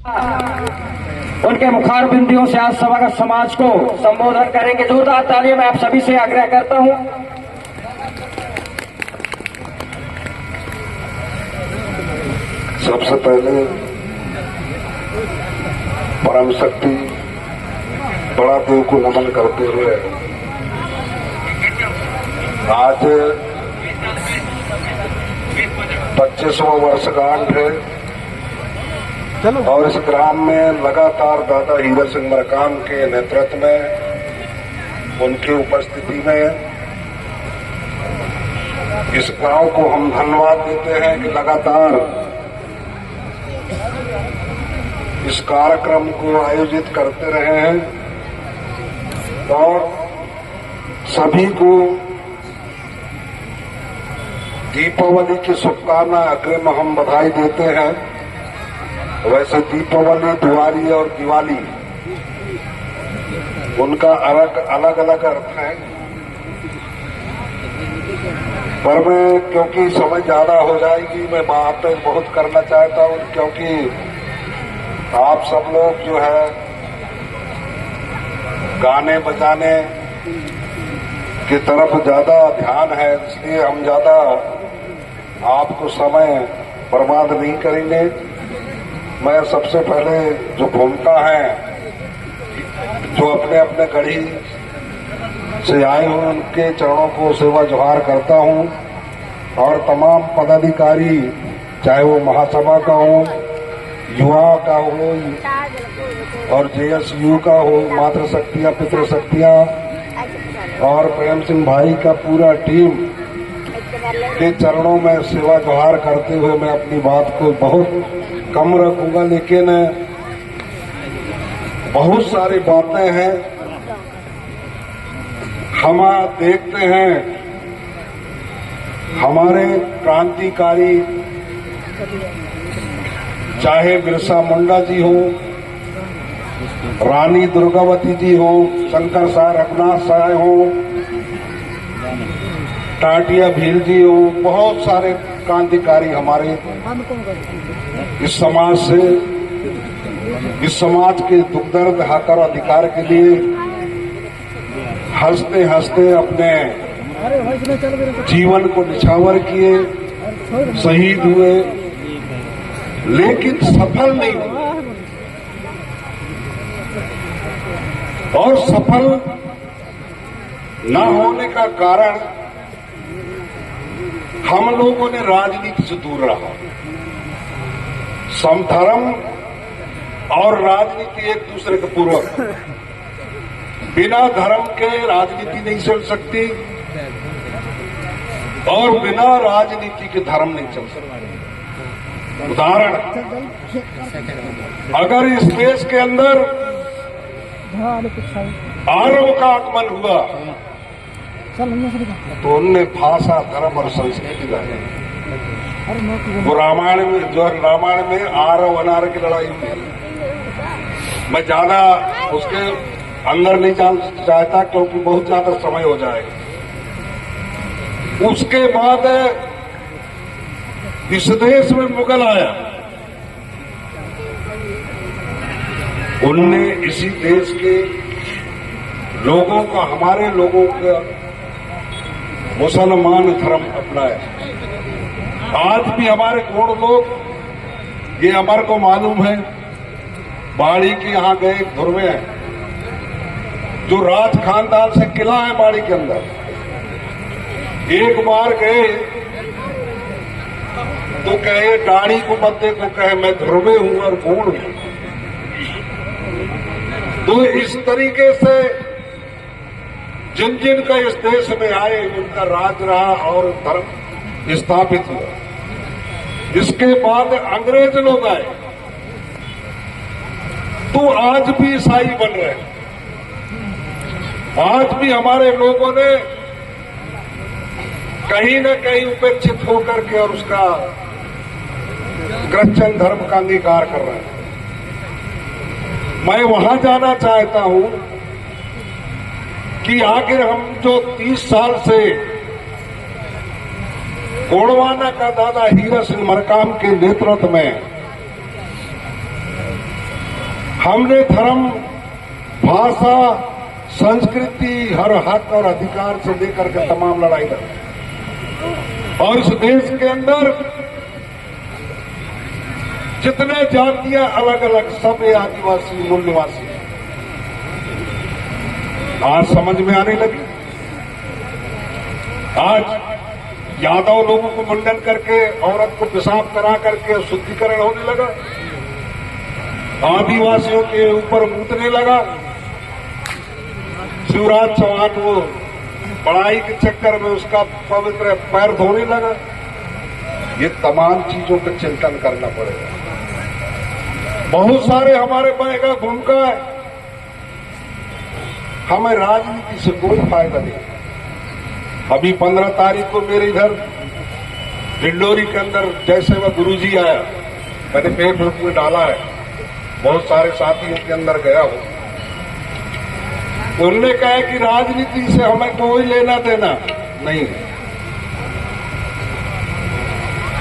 उनके मुखार बिंदियों से आज सभा समाज को संबोधन करेंगे। जोरदार तालियों में आप सभी से आग्रह करता हूं। सबसे पहले परम शक्ति बड़ा देव को नमन करते हुए आज 25वां वर्षगांठ है और इस ग्राम में लगातार दादा हीरा सिंह मरकाम के नेतृत्व में उनकी उपस्थिति में इस गांव को हम धन्यवाद देते हैं कि लगातार इस कार्यक्रम को आयोजित करते रहे हैं और सभी को दीपावली की शुभकामना अग्रिम हम बधाई देते हैं। वैसे दीपावली, दिवाली और दिवाली उनका अलग अलग अर्थ है, पर मैं क्योंकि समय ज्यादा हो जाएगी मैं बातें बहुत करना चाहता हूं, क्योंकि आप सब लोग जो है गाने बजाने की तरफ ज्यादा ध्यान है, इसलिए हम ज्यादा आपको समय बर्बाद नहीं करेंगे। मैं सबसे पहले जो भूमिका है, जो अपने अपने गढ़ी से आए हुए उनके चरणों को सेवा जोहार करता हूं और तमाम पदाधिकारी, चाहे वो महासभा का हो, युवा का हो और जेएसयू का हो, मातृशक्तियां, पितृशक्तियां और प्रेम सिंह भाई का पूरा टीम के चरणों में सेवा जोहार करते हुए मैं अपनी बात को बहुत कम रखूंगा, लेकिन बहुत सारी बातें हैं। हम देखते हैं हमारे क्रांतिकारी, चाहे बिरसा मुंडा जी हो, रानी दुर्गावती जी हो, शंकर साय रघुनाथ साय हो, टाटिया भील जी हो, बहुत सारे क्रांतिकारी हमारे इस समाज से, इस समाज के दुख दर्द हक और अधिकार के लिए हंसते हंसते अपने जीवन को निछावर किए, शहीद हुए, लेकिन सफल नहीं हुए। और सफल न होने का कारण हम लोगों ने राजनीति से दूर रहा। समधर्म और राजनीति एक दूसरे के पूरक, बिना धर्म के राजनीति नहीं चल सकती और बिना राजनीति के धर्म नहीं चल सकता। उदाहरण, अगर इस देश के अंदर आर्यों का आगमन हुआ तो उनने भाषा, धर्म और संस्कृति लाए। वो रामायण में, जो रामायण में आर्य अनार्य की लड़ाई हुई, मैं ज्यादा उसके अंदर नहीं जाना चाहता क्योंकि बहुत ज्यादा समय हो जाएगा। उसके बाद इस देश में मुगल आया, उनने इसी देश के लोगों का, हमारे लोगों का मुसलमान धर्म अपनाया। आज भी हमारे कोण लोग, ये हमारे को मालूम है, बाड़ी के यहाँ गए, एक धुरवे हैं जो राज खानदान से किला है बाड़ी के अंदर। एक बार गए तो कहे दाढ़ी को बंदे को कहे मैं धुरवे हूं और कोण हूं। तो इस तरीके से जिन जिन का इस देश में आए उनका राज रहा और धर्म स्थापित हुआ। इसके बाद अंग्रेज लोग आए तो आज भी ईसाई बन रहे हैं। आज भी हमारे लोगों ने कहीं न कहीं उपेक्षित होकर के और उसका क्रिश्चियन धर्म का अंगीकार कर रहे हैं। मैं वहां जाना चाहता हूं कि आखिर हम जो 30 साल से गोंडवाना का दादा हीरा सिंह मरकाम के नेतृत्व में हमने धर्म, भाषा, संस्कृति, हर हक और अधिकार से लेकर के तमाम लड़ाई लड़ी। और इस देश के अंदर जितने जातियां अलग अलग, सब ये आदिवासी, मूल निवासी आज समझ में आने लगी। आज यादव लोगों को मुंडन करके औरत को पेशाब करा करके शुद्धिकरण होने लगा, आदिवासियों के ऊपर मूतने लगा। शिवराज चौहान वो पढ़ाई के चक्कर में उसका पवित्र पैर धोने लगा। ये तमाम चीजों का चिंतन करना पड़ेगा। बहुत सारे हमारे बनेगा भूमिका है, हमें राजनीति से कोई फायदा नहीं। अभी 15 तारीख को मेरे इधर डिंडोरी के अंदर जैसे वह गुरुजी आया, मैंने फेसबुक में डाला है, बहुत सारे साथियों के अंदर गया हूं। उन्होंने कहा कि राजनीति से हमें कोई लेना देना नहीं,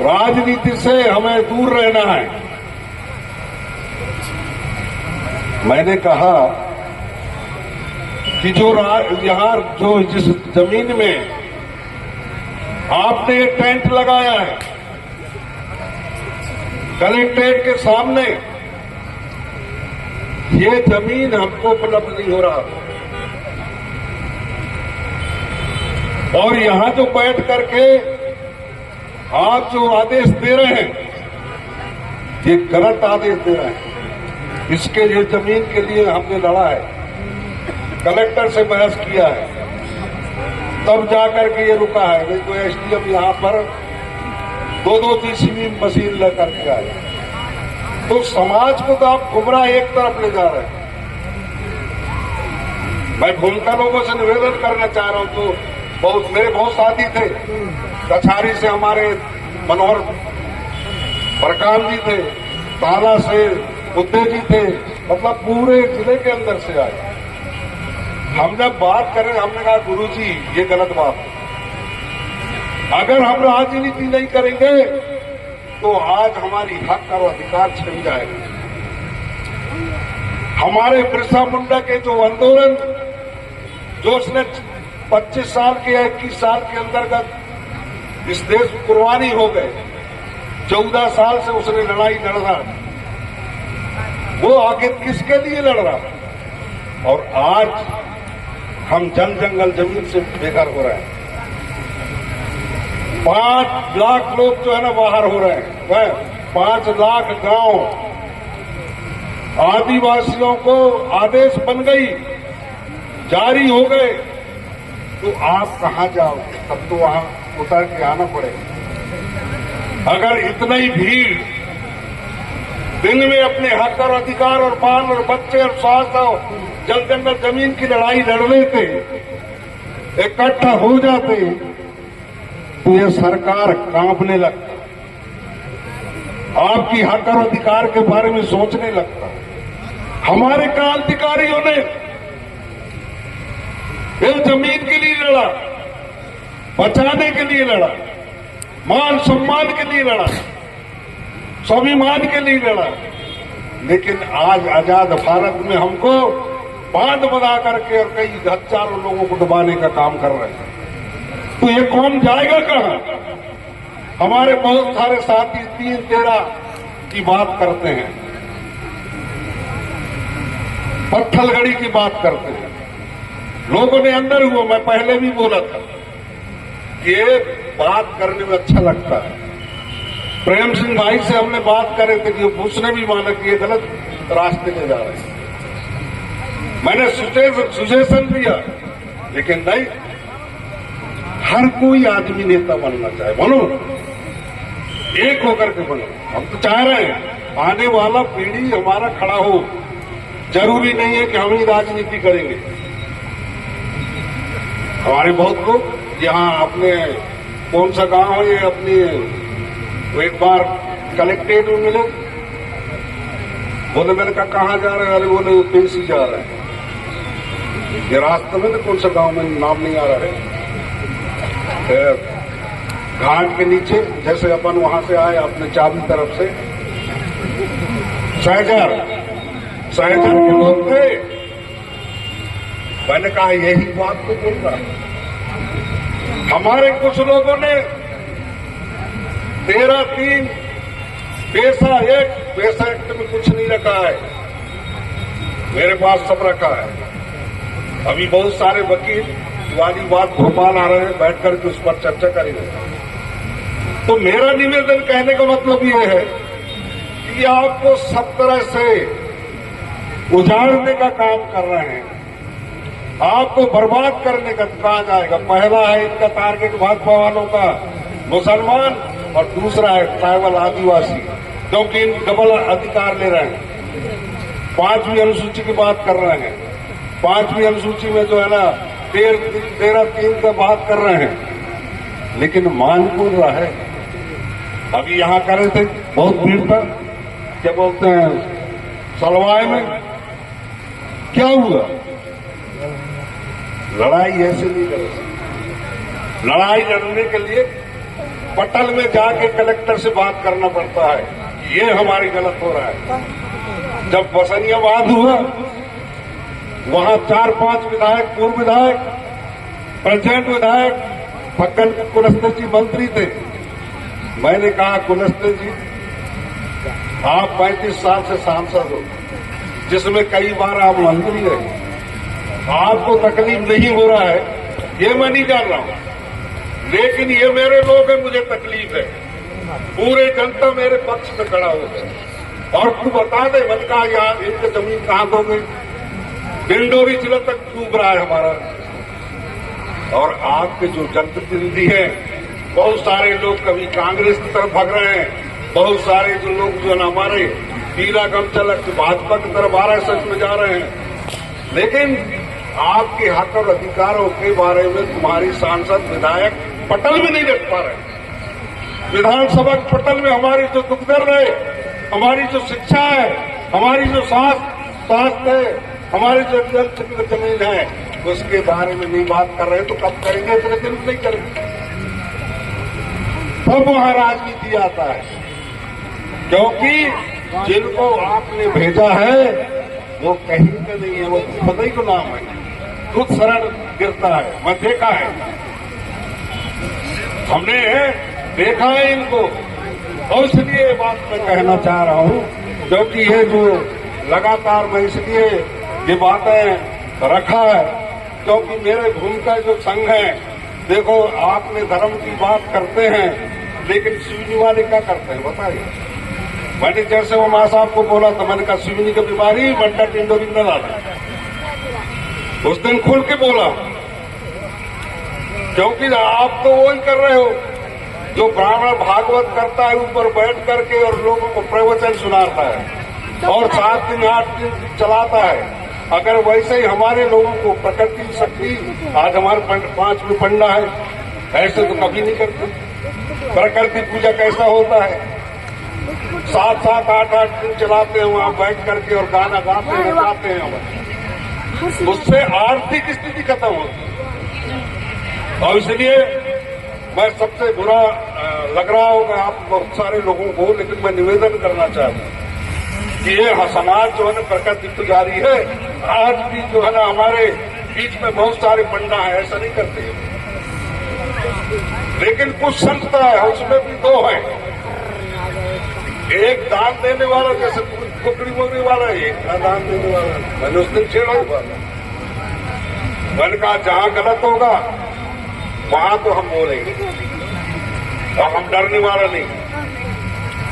राजनीति से हमें दूर रहना है। मैंने कहा कि जो यहां जो जिस जमीन में आपने ये टेंट लगाया है कलेक्ट्रेट के सामने, ये जमीन हमको उपलब्ध नहीं हो रहा, और यहां जो बैठ करके आप जो आदेश दे रहे हैं ये गलत आदेश दे रहे हैं। इसके लिए जमीन के लिए हमने लड़ा है, कलेक्टर से बहस किया है, तब जाकर के ये रुका है। नहीं तो एसडीएम यहां पर 2-2 जीसीबी मशीन लेकर के आए। तो समाज को तो आप गुमराह एक तरफ ले जा रहे हैं। मैं भूमिका लोगों से निवेदन करना चाह रहा हूं। तो मेरे बहुत साथी थे, कछारी से हमारे मनोहर प्रकाश जी थे, ताला से बुद्धे जी थे, मतलब पूरे जिले के अंदर से आए। हम जब बात करें, हमने कहा गुरुजी ये गलत बात है, अगर हम राजनीति नहीं करेंगे तो आज हमारी हक और अधिकार छिन जाएगा। हमारे बिरसा मुंडा के जो आंदोलन, जो उसने 25 साल के या 21 साल के अंतर्गत इस देश को कुर्बानी हो गए, 14 साल से उसने लड़ाई लड़ रहा, वो आखिर किसके लिए लड़ रहा? और आज हम जल जंगल जमीन से बेघर हो रहे हैं। 5 लाख लोग जो है ना बाहर हो रहे हैं, वह 5 लाख गांव आदिवासियों को आदेश बन गई, जारी हो गए, तो आप कहां जाओगे? तब तो वहां उतर के आना पड़ेगा। अगर इतना ही भीड़ दिन में अपने हक और अधिकार और बाल और बच्चे और स्वास्थ्य और जल जंगल जमीन की लड़ाई लड़ लेते, इकट्ठा हो जाते, तो यह सरकार कांपने लगता, आपकी हक और अधिकार के बारे में सोचने लगता। हमारे क्रांतिकारियों ने इस जमीन के लिए लड़ा, बचाने के लिए लड़ा, मान सम्मान के लिए लड़ा, स्वाभिमान के लिए लड़ा। लेकिन आज आजाद भारत में हमको बांध बना करके और कई हजारों लोगों को डुबाने का काम कर रहे हैं। तो ये कौन जाएगा कहां? हमारे बहुत सारे साथी 3-13 की बात करते हैं, पत्थलगड़ी की बात करते हैं। लोगों ने अंदर हुआ, मैं पहले भी बोला था, ये बात करने में अच्छा लगता है। प्रेम सिंह भाई से हमने बात करे थे कि उसने भी माना कि ये गलत रास्ते ले जा रहे हैं। मैंने सुजेशन दिया, लेकिन नहीं, हर कोई आदमी नेता बनना चाहे, बनो, एक होकर के बनो। हम तो चाह रहे हैं आने वाला पीढ़ी हमारा खड़ा हो, जरूरी नहीं है कि हम ही राजनीति करेंगे। हमारे बहुत लोग यहाँ अपने कौन सा गांव है ये अपनी, वो एक बार कलेक्ट्रेट में मिले, बोले मैंने कहा कहाँ जा रहे हैं? अरे बोले वो पेशी जा रहे हैं। ये रास्ते में कौन सा गांव में नाम नहीं आ रहा है, घाट के नीचे, जैसे अपन वहां से आए अपने चाबी तरफ से, सहजन के लोग थे। मैंने कहा यही बात तो बोल रहा। हमारे कुछ लोगों ने 13(3) पैसा एक्ट में कुछ नहीं रखा है, मेरे पास सब रखा है। अभी बहुत सारे वकील वाली बात भोपाल आ रहे हैं, बैठ करके उस पर चर्चा करेंगे। तो मेरा निवेदन कहने का मतलब ये है कि आपको सब तरह से उजाड़ने का काम कर रहे हैं, आपको बर्बाद करने का कहा जाएगा। पहला है इनका टारगेट भाजपा वालों का मुसलमान, और दूसरा है ट्राइबल आदिवासी, क्योंकि इन डबल अधिकार ले रहे हैं। 5वीं अनुसूची की बात कर रहे हैं, 5वीं अनुसूची में जो है ना 13(3) का बात कर रहे हैं, लेकिन मानपुर रहा है। अभी यहां करे थे, बहुत भीड़ था, क्या बोलते हैं सलवाए में, क्या हुआ? लड़ाई ऐसे नहीं कर सकते। लड़ाई लड़ने के लिए पटल में जाके कलेक्टर से बात करना पड़ता है, ये हमारी गलत हो रहा है। जब बसनियाबाद हुआ, वहां 4-5 विधायक, पूर्व विधायक, प्रेजेंट विधायक, फक्कन कुलस्ते जी मंत्री थे। मैंने कहा कुलस्ते जी, आप 35 साल से सांसद हो, जिसमें कई बार आप मंत्री रहे, आपको तकलीफ नहीं हो रहा है, ये मैं नहीं जान रहा हूं, लेकिन ये मेरे लोग हैं, मुझे तकलीफ है। पूरे जनता मेरे पक्ष में खड़ा हो गए, और तू बता दे। मैंने कहा यहाँ इनकी जमीन कहां दोगे? डिंडोरी जिला तक डूब रहा है हमारा। और आपके जो जनप्रतिनिधि हैं, बहुत सारे लोग कभी कांग्रेस की तरफ भाग रहे हैं, बहुत सारे जो लोग जो है ना हमारे पीला गमछा लग भाजपा की तरफ RSS में जा रहे हैं। लेकिन आपके हक और अधिकारों के बारे में तुम्हारी सांसद विधायक पटल में नहीं रख पा रहे। विधानसभा के पटल में हमारी जो दुख दर्द है, हमारी जो शिक्षा है, हमारी जो स्वास्थ्य है, हमारी जो जल जमीन है, उसके बारे में नहीं बात कर रहे। तो कब करेंगे? इतने दिन नहीं करेंगे। तब वहां राजनीति आता है, क्योंकि जिनको आपने भेजा है वो कहीं पे नहीं है, वो पता ही को नाम है, खुद शरण गिरता है। मैं देखा है, हमने देखा है इनको, और इसलिए ये बात मैं कहना चाह रहा हूं, क्योंकि ये जो लगातार मैं इसलिए ये बातें रखा है, क्योंकि मेरे भूमिका जो संघ है, देखो आपने धर्म की बात करते हैं, लेकिन शिवनी वाले क्या करते हैं बताइए? मैंने जैसे वो मां साहब को बोला था, मैंने कहा शिवनी की बीमारी बंटा टिंडोरी न डाला, उस दिन खुल के बोला, क्योंकि आप तो वही कर रहे हो जो ब्राह्मण भागवत करता है ऊपर बैठ करके और लोगों को प्रवचन सुनाता है और 7 दिन 8 दिन चलाता है। अगर वैसे ही हमारे लोगों को प्रकृति की शक्ति, आज हमारे 5 में पंडा है, ऐसे तो कभी नहीं करते। प्रकृति पूजा कैसा होता है? 7-7 8-8 दिन चलाते हैं वहां बैठ करके और गाना गाते हैं, गाते हैं। उससे आर्थिक स्थिति खत्म होती है। और इसलिए मैं सबसे बुरा लग रहा होगा आप बहुत सारे लोगों को, लेकिन मैं निवेदन करना चाहता हूं कि ये समाज जो है ना प्रकृति पुजारी है। आज भी जो है ना हमारे बीच में बहुत सारे पंडा है, ऐसा नहीं करते, लेकिन कुछ संस्था है उसमें भी 2 है। एक दान देने वाला, जैसे कुकड़ी मुकड़ी वाला, एक दान देने वाला। मैंने उस दिन छेड़ा हुआ, मैंने कहा जहां गलत होगा वहां तो हम बोलेंगे, और हम डरने वाला नहीं,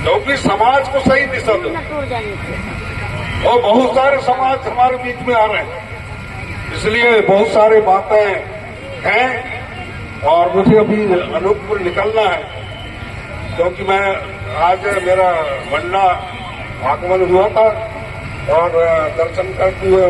क्योंकि समाज को सही दिशा दो। और बहुत सारे समाज हमारे बीच में आ रहे हैं, इसलिए बहुत सारी बातें हैं। और मुझे अभी अनूपपुर निकलना है, क्योंकि मैं आज मेरा मंडला आगमन हुआ था और दर्शन करते हुए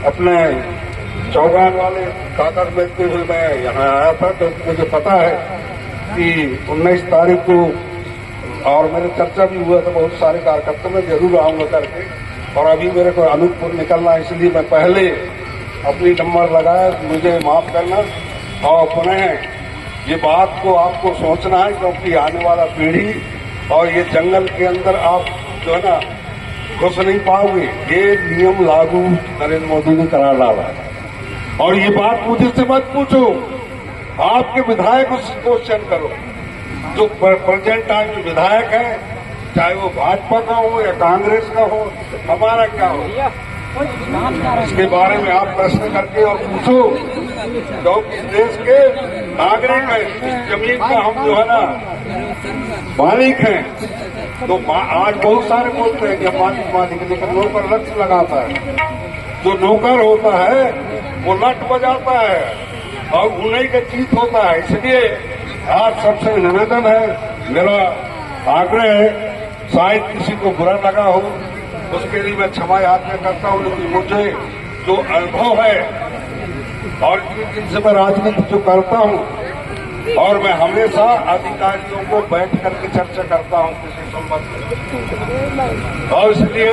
अपने चौगान वाले काका देखते हुए मैं यहाँ आया था। तो मुझे पता है कि 19 तारीख को, और मेरे चर्चा भी हुआ था बहुत सारे कार्यकर्ता, में जरूर आऊंगा करके। और अभी मेरे को अनूपपुर निकलना है, इसलिए मैं पहले अपनी नंबर लगाया, मुझे माफ करना। और पुनः ये बात को आपको सोचना है, क्योंकि आने वाला पीढ़ी और ये जंगल के अंदर आप जो है ना घुस नहीं पाओगे। ये नियम लागू नरेंद्र मोदी ने करा डाला है। और ये बात मुझे से मत पूछो, आपके विधायक उससे क्वेश्चन करो। जो प्रेजेंट टाइम में विधायक है, चाहे वो भाजपा का हो या कांग्रेस का हो, हमारा क्या हो, इसके बारे में आप प्रश्न करके और पूछो। क्योंकि इस देश के नागरिक हैं, इस जमीन का हम जो है ना मालिक हैं। तो आज बहुत सारे बोलते हैं कि मालिक, लेकिन नौकर लक्ष्य लगाता है। जो नौकर होता है वो लट बजाता है और उन्हीं का जीत होता है। इसलिए आप सबसे निवेदन है, मेरा आग्रह है, शायद किसी को बुरा लगा हो उसके लिए मैं क्षमा याचना करता हूं, लेकिन मुझे जो अनुभव है और जिनसे मैं राजनीति जो करता हूं, और मैं हमेशा अधिकारियों को बैठ करके चर्चा करता हूं किसी संबंध में। और इसलिए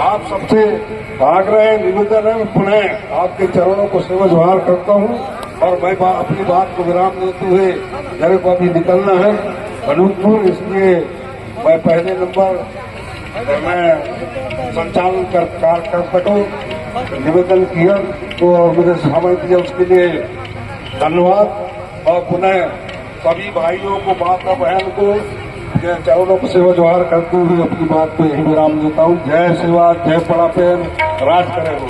आप सबसे आग्रह निवेदन है, पुनः आपके चरणों को सेवा जोहार करता हूं। और मैं अपनी बात को विराम देते हुए मेरे को अभी निकलना है अनूपपुर, इसलिए मैं पहले नंबर मैं संचालन कर सकूं निवेदन किया तो मुझे समय दिया उसके लिए धन्यवाद। और पुनः सभी भाइयों को, माता बहन को चरणों को सेवा जोहार करते हुए अपनी बात को यही विराम देता हूँ। जय सेवा, जय पड़ा प्रेम, राज करे हो।